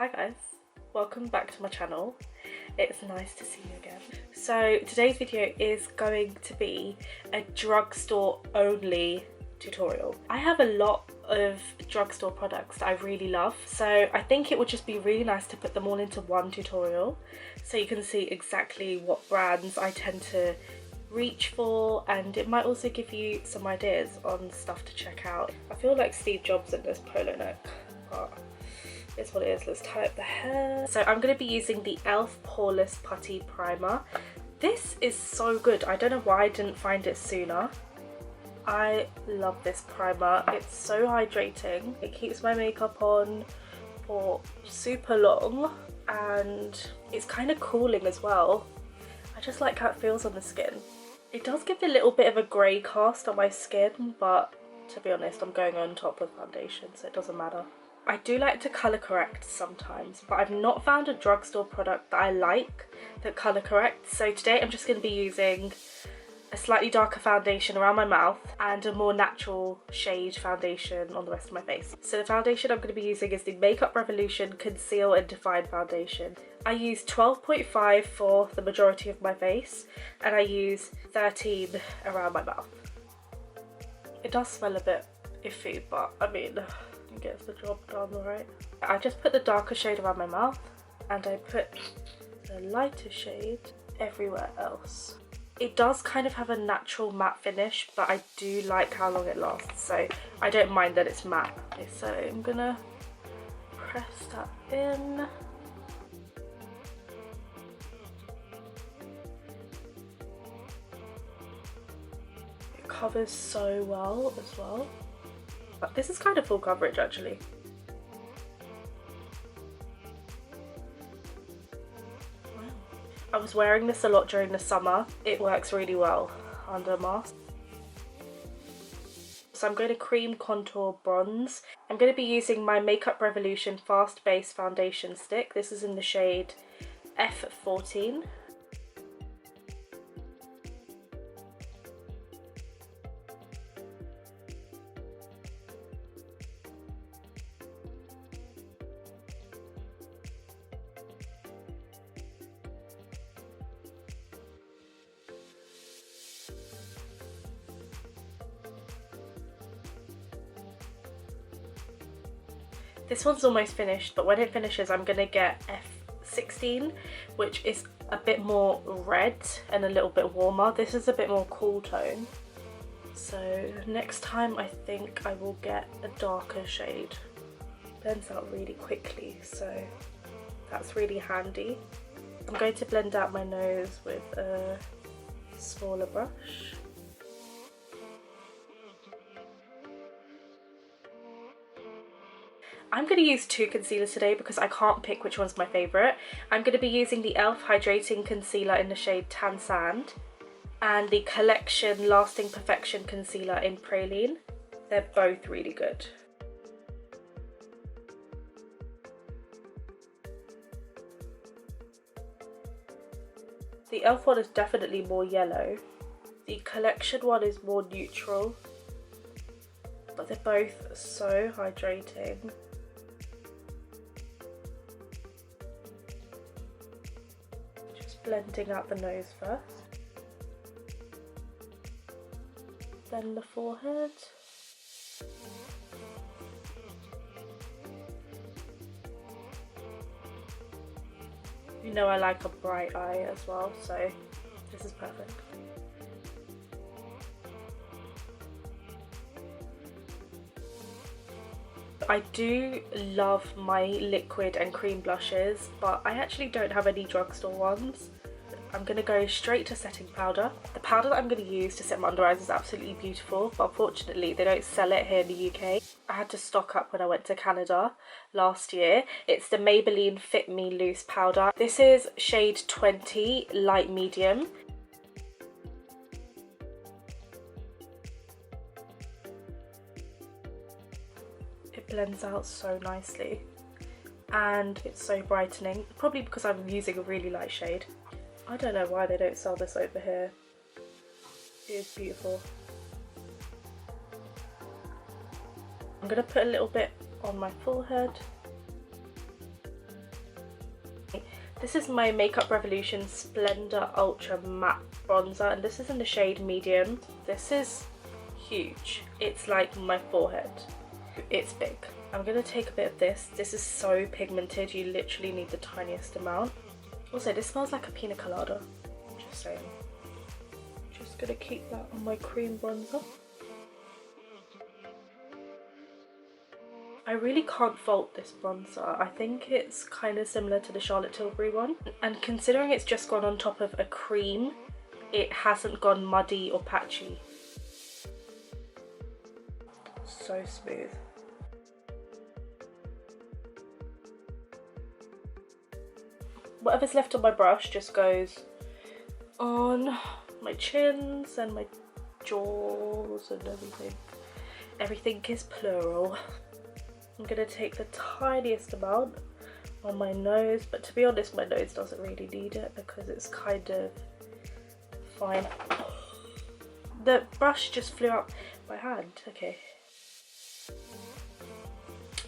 Hi guys, welcome back to my channel. It's nice to see you again. So today's video is going to be a drugstore only tutorial. I have a lot of drugstore products that I really love, so I think it would just be really nice to put them all into one tutorial so you can see exactly what brands I tend to reach for, and it might also give you some ideas on stuff to check out. I feel like Steve Jobs in this polo neck, but it's what it is. Let's tie up the hair. So I'm going to be using the e.l.f. Poreless Putty Primer. This is so good. I don't know why I didn't find it sooner. I love this primer. It's so hydrating. It keeps my makeup on for super long and it's kind of cooling as well. I just like how it feels on the skin. It does give a little bit of a grey cast on my skin, but to be honest, I'm going on top with foundation, so it doesn't matter. I do like to colour correct sometimes, but I've not found a drugstore product that I like that colour corrects. So today I'm just going to be using a slightly darker foundation around my mouth and a more natural shade foundation on the rest of my face. So the foundation I'm going to be using is the Makeup Revolution Conceal and Define Foundation. I use 12.5 for the majority of my face and I use 13 around my mouth. It does smell a bit iffy, but I mean, it gets the job done, right? I just put the darker shade around my mouth and I put the lighter shade everywhere else. It does kind of have a natural matte finish, but I do like how long it lasts, so I don't mind that it's matte. Okay, so I'm gonna press that in. It covers so well as well. But this is kind of full coverage actually. I was wearing this a lot during the summer. It works really well under a mask. So I'm going to cream contour bronze. I'm going to be using my Makeup Revolution Fast Base Foundation Stick. This is in the shade F14. This one's almost finished, but when it finishes I'm going to get F16, which is a bit more red and a little bit warmer. This is a bit more cool tone. So next time I think I will get a darker shade. It blends out really quickly, so that's really handy. I'm going to blend out my nose with a smaller brush. I'm going to use two concealers today because I can't pick which one's my favourite. I'm going to be using the e.l.f. Hydrating Concealer in the shade Tan Sand and the Collection Lasting Perfection Concealer in Praline. They're both really good. The e.l.f. one is definitely more yellow. The Collection one is more neutral. But they're both so hydrating. Blending out the nose first, then the forehead, you know I like a bright eye as well, so this is perfect. I do love my liquid and cream blushes, but I actually don't have any drugstore ones. I'm going to go straight to setting powder. The powder that I'm going to use to set my under eyes is absolutely beautiful, but unfortunately they don't sell it here in the UK. I had to stock up when I went to Canada last year. It's the Maybelline Fit Me Loose Powder. This is shade 20, light medium. It blends out so nicely and it's so brightening, probably because I'm using a really light shade. I don't know why they don't sell this over here. It is beautiful. I'm going to put a little bit on my forehead. This is my Makeup Revolution Splendour Ultra Matte Bronzer, and this is in the shade medium. This is huge. It's like my forehead. It's big. I'm gonna take a bit of this. This is so pigmented, you literally need the tiniest amount. Also, this smells like a pina colada. Just saying. Just gonna keep that on my cream bronzer. I really can't fault this bronzer. I think it's kind of similar to the Charlotte Tilbury one. And considering it's just gone on top of a cream, it hasn't gone muddy or patchy. So smooth. Whatever's left on my brush just goes on my chins and my jaws and everything. Everything is plural. I'm gonna take the tiniest amount on my nose, but to be honest, my nose doesn't really need it because it's kind of fine. The brush just flew out my hand. Okay.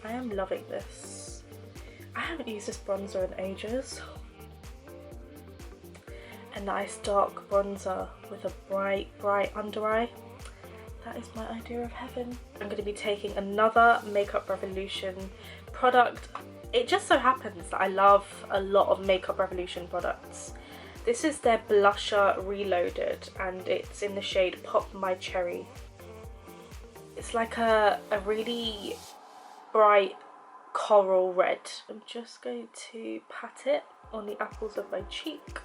I am loving this. I haven't used this bronzer in ages. A nice dark bronzer with a bright under eye. That is my idea of heaven. I'm going to be taking another Makeup Revolution product. It just so happens that I love a lot of Makeup Revolution products. This is their blusher Reloaded, and it's in the shade Pop My Cherry. It's like a really bright coral red. I'm just going to pat it on the apples of my cheek.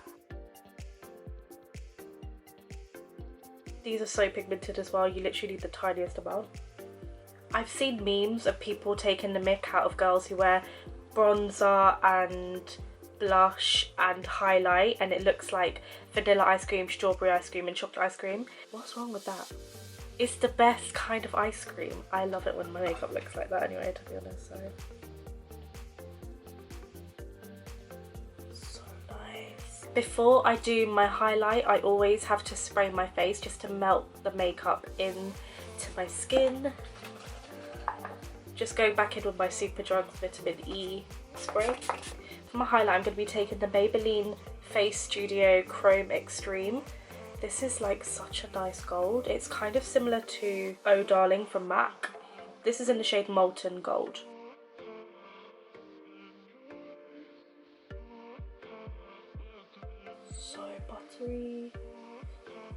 These are so pigmented as well, you literally need the tiniest amount. I've seen memes of people taking the mick out of girls who wear bronzer and blush and highlight and it looks like vanilla ice cream, strawberry ice cream and chocolate ice cream. What's wrong with that? It's the best kind of ice cream. I love it when my makeup looks like that anyway, to be honest. So nice. Before I do my highlight, I always have to spray my face just to melt the makeup into my skin. Just going back in with my Superdrug Vitamin E spray. For my highlight, I'm going to be taking the Maybelline Face Studio Chrome Extreme. This is like such a nice gold. It's kind of similar to Oh Darling from MAC. This is in the shade Molten Gold. So buttery.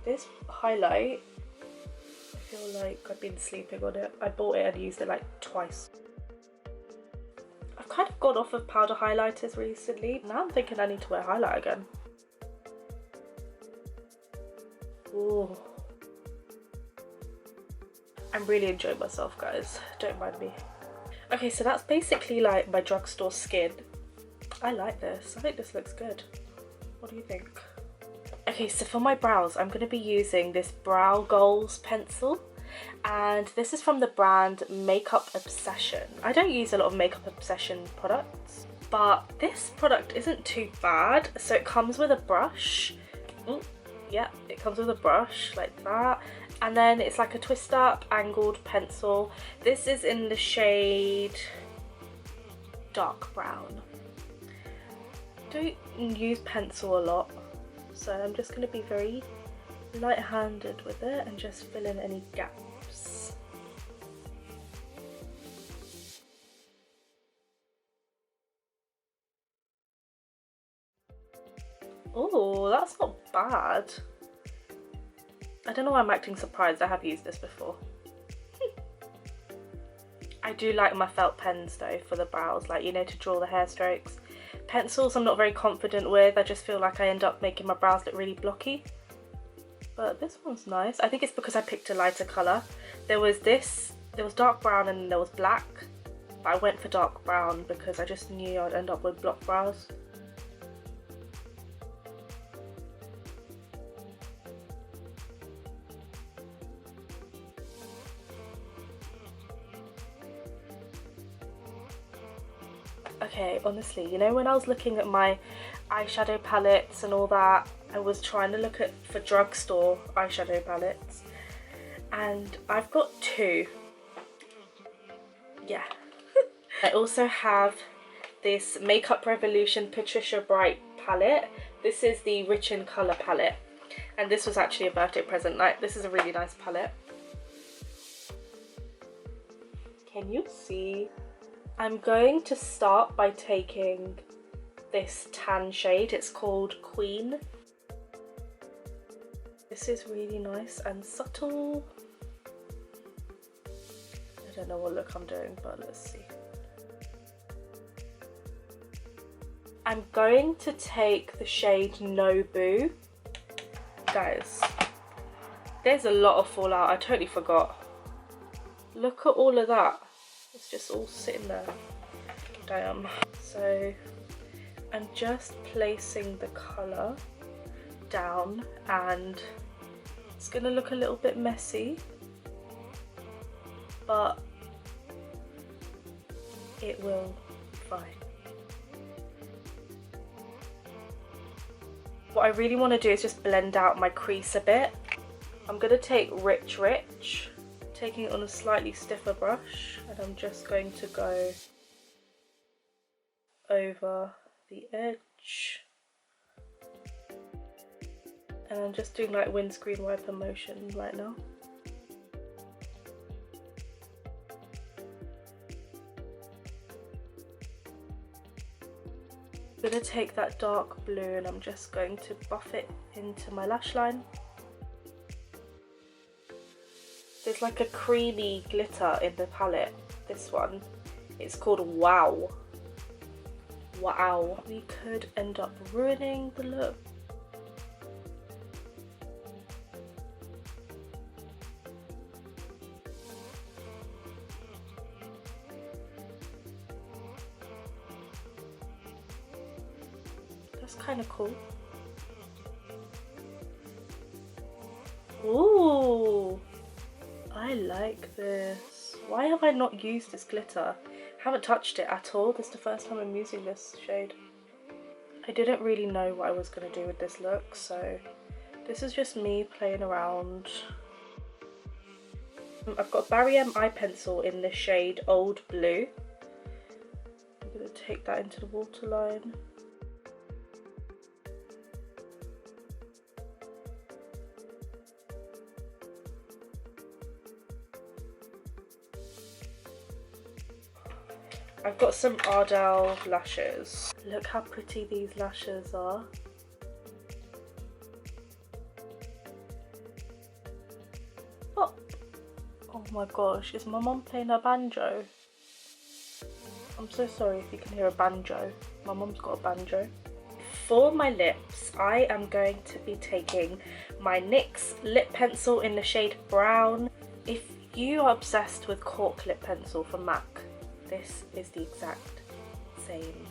This highlight, I feel like I've been sleeping on it. I bought it and used it like twice. I've kind of gone off of powder highlighters recently. Now I'm thinking I need to wear highlight again. Ooh. I'm really enjoying myself, guys. Don't mind me. Okay, so that's basically like my drugstore skin. I like this. I think this looks good. What do you think? Okay, so for my brows, I'm going to be using this Brow Goals pencil. And this is from the brand Makeup Obsession. I don't use a lot of Makeup Obsession products, but this product isn't too bad. So it comes with a brush. Ooh. Yeah, it comes with a brush like that, and then it's like a twist up angled pencil. This is in the shade Dark Brown. Don't use pencil a lot, so I'm just going to be very light-handed with it and just fill in any gaps. Oh, that's not bad. I don't know why I'm acting surprised. I have used this before. I do like my felt pens though for the brows, like, you know, to draw the hair strokes. Pencils I'm not very confident with. I just feel like I end up making my brows look really blocky. But this one's nice. I think it's because I picked a lighter colour. There was dark brown and there was black. But I went for dark brown because I just knew I'd end up with block brows. Okay, honestly, you know, when I was looking at my eyeshadow palettes and all that, I was trying to look for drugstore eyeshadow palettes, and I've got two. Yeah. I also have this Makeup Revolution Patricia Bright palette. This is the Rich in Colour palette, and this was actually a birthday present. Like, this is a really nice palette. Can you see? I'm going to start by taking this tan shade. It's called Queen. This is really nice and subtle. I don't know what look I'm doing, but let's see. I'm going to take the shade Nobu. Guys, there's a lot of fallout. I totally forgot. Look at all of that. It's just all sitting there. Damn. So I'm just placing the colour down, and it's gonna look a little bit messy, but it will be fine. What I really want to do is just blend out my crease a bit. I'm gonna take Rich, taking it on a slightly stiffer brush, and I'm just going to go over the edge, and I'm just doing like windscreen wiper motion right now. I'm going to take that dark blue and I'm just going to buff it into my lash line. There's like a creamy glitter in the palette, this one. It's called Wow. Wow. We could end up ruining the look. That's kind of cool. Ooh, I like this. Why have I not used this glitter? Haven't touched it at all. This is the first time I'm using this shade. I didn't really know what I was going to do with this look, so this is just me playing around. I've got Barry M eye pencil in the shade Old Blue. I'm going to take that into the waterline. I've got some Ardell lashes. Look how pretty these lashes are. Oh, oh my gosh, is my mum playing a banjo? I'm so sorry if you can hear a banjo. My mum's got a banjo. For my lips, I am going to be taking my NYX Lip Pencil in the shade Brown. If you are obsessed with Cork Lip Pencil from MAC, this is the exact same.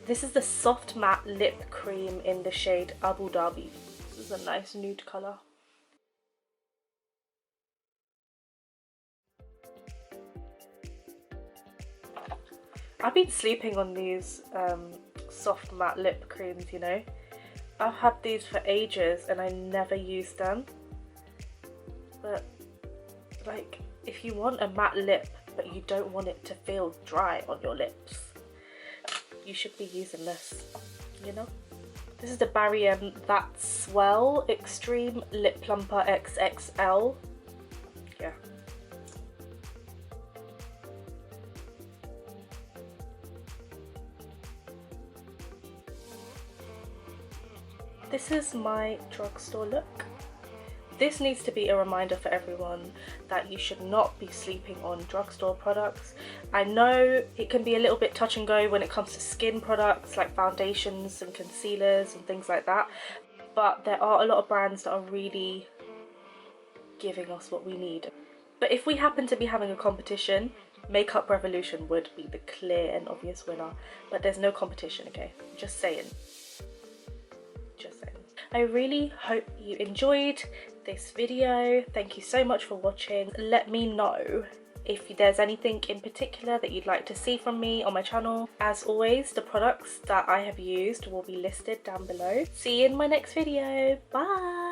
This is the Soft Matte Lip Cream in the shade Abu Dhabi. This is a nice nude colour. I've been sleeping on these soft matte lip creams, you know. I've had these for ages and I never used them. But like, if you want a matte lip but you don't want it to feel dry on your lips, you should be using this, you know. This is the Barry M That Swell Extreme Lip Plumper XXL. Yeah. This is my drugstore look. This needs to be a reminder for everyone that you should not be sleeping on drugstore products. I know it can be a little bit touch and go when it comes to skin products like foundations and concealers and things like that, but there are a lot of brands that are really giving us what we need. But if we happen to be having a competition, Makeup Revolution would be the clear and obvious winner, but there's no competition, okay? Just saying. Just saying. I really hope you enjoyed this video. Thank you so much for watching. Let me know if there's anything in particular that you'd like to see from me on my channel. As always, the products that I have used will be listed down below. See you in my next video. Bye!